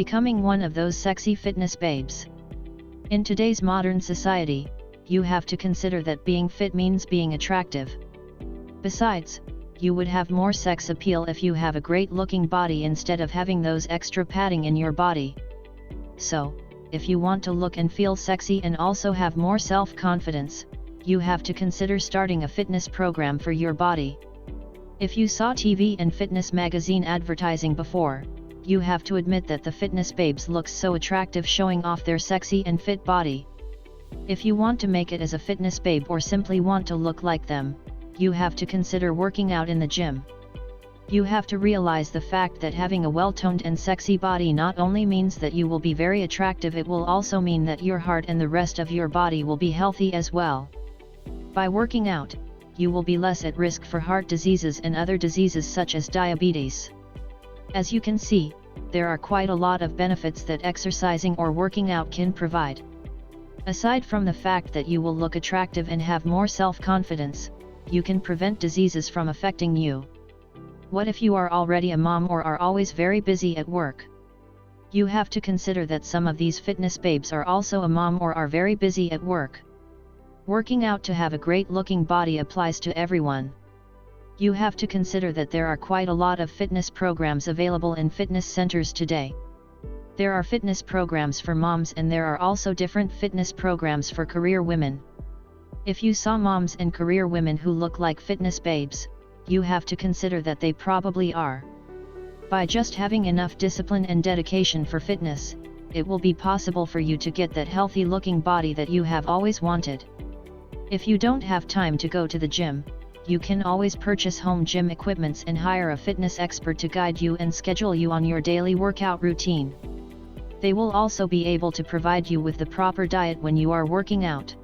becoming one of those sexy fitness babes. In today's modern society, you have to consider that being fit means being attractive. Besides, you would have more sex appeal if you have a great-looking body instead of having those extra padding in your body. So, if you want to look and feel sexy and also have more self-confidence, you have to consider starting a fitness program for your body. If you saw TV and fitness magazine advertising before, you have to admit that the fitness babes looks so attractive showing off their sexy and fit body. If you want to make it as a fitness babe or simply want to look like them, you have to consider working out in the gym. You have to realize the fact that having a well-toned and sexy body not only means that you will be very attractive, it will also mean that your heart and the rest of your body will be healthy as well. By working out, you will be less at risk for heart diseases and other diseases such as diabetes. As you can see, there are quite a lot of benefits that exercising or working out can provide. Aside from the fact that you will look attractive and have more self-confidence, you can prevent diseases from affecting you. What if you are already a mom or are always very busy at work? You have to consider that some of these fitness babes are also a mom or are very busy at work. Working out to have a great-looking body applies to everyone. You have to consider that there are quite a lot of fitness programs available in fitness centers today. There are fitness programs for moms and there are also different fitness programs for career women. If you saw moms and career women who look like fitness babes, you have to consider that they probably are. By just having enough discipline and dedication for fitness, it will be possible for you to get that healthy-looking body that you have always wanted. If you don't have time to go to the gym, you can always purchase home gym equipments and hire a fitness expert to guide you and schedule you on your daily workout routine. They will also be able to provide you with the proper diet when you are working out.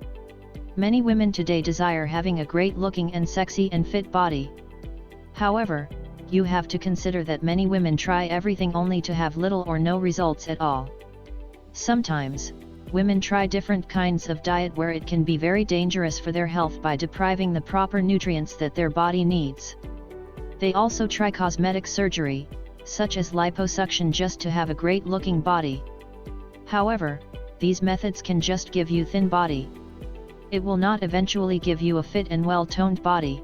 Many women today desire having a great-looking and sexy and fit body. However, you have to consider that many women try everything only to have little or no results at all. Sometimes, women try different kinds of diet where it can be very dangerous for their health by depriving the proper nutrients that their body needs. They also try cosmetic surgery, such as liposuction, just to have a great-looking body. However, these methods can just give you thin body. It will not eventually give you a fit and well-toned body.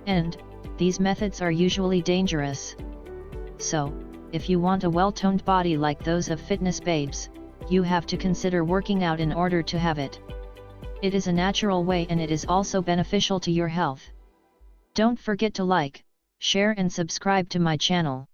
And, these methods are usually dangerous. So, if you want a well-toned body like those of fitness babes, you have to consider working out in order to have it. It is a natural way and it is also beneficial to your health. Don't forget to like, share and subscribe to my channel.